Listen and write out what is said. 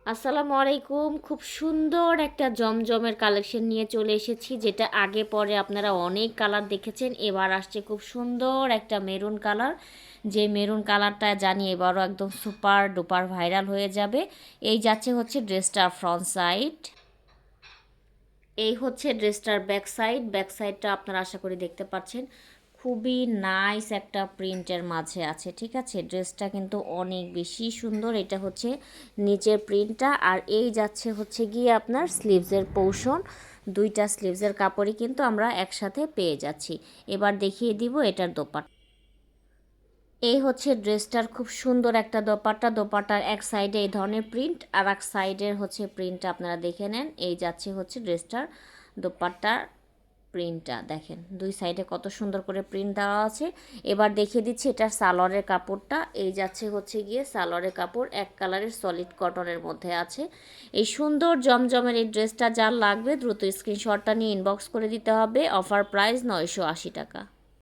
আসসালামু আলাইকুম। খুব সুন্দর একটা জমজমের কালেকশন নিয়ে চলে এসেছি, যেটা আগে পরে আপনারা অনেক কালার দেখেছেন। এবার আসছে খুব সুন্দর একটা মেরুন কালার, যে মেরুন কালারটা জানি এবারও একদম সুপার ডুপার ভাইরাল হয়ে যাবে। এই যাচ্ছে হচ্ছে ড্রেসটার ফ্রন্ট সাইড, এই হচ্ছে ড্রেসটার ব্যাক সাইড। ব্যাক সাইডটা আপনারা আশা করি দেখতে পাচ্ছেন, খুবই নাইস একটা প্রিন্টের মাঝে আছে। ঠিক আছে, ড্রেসটা কিন্তু অনেক বেশি সুন্দর। এটা হচ্ছে নিচের প্রিন্টটা, আর এই যাচ্ছে হচ্ছে গিয়ে আপনার স্লিভসের পোর্শন। দুইটা স্লিভসের কাপড়ই কিন্তু আমরা একসাথে পেয়ে যাচ্ছি। এবার দেখিয়ে দিব এটার দোপাট্টা। এই হচ্ছে ড্রেসটার খুব সুন্দর একটা দোপাট্টা। দোপাট্টার এক সাইডে এই ধরনের প্রিন্ট, আর এক সাইডের হচ্ছে প্রিন্টটা আপনারা দেখে নেন। এই যাচ্ছে হচ্ছে ড্রেসটার দোপাট্টার প্রিন্টটা দেখেন, দুই সাইডে কত সুন্দর করে প্রিন্ট দেওয়া আছে। এবার দেখিয়ে দিচ্ছি এটার সালোয়ারের কাপড়টা। এই যাচ্ছে হচ্ছে গিয়ে সালোয়ারের কাপড়, এক কালারের সলিড কটনের মধ্যে আছে। এই সুন্দর জমজমের এই ড্রেসটা যার লাগবে দ্রুত স্ক্রিনশটটা নিয়ে ইনবক্স করে দিতে হবে। অফার প্রাইস 980 টাকা।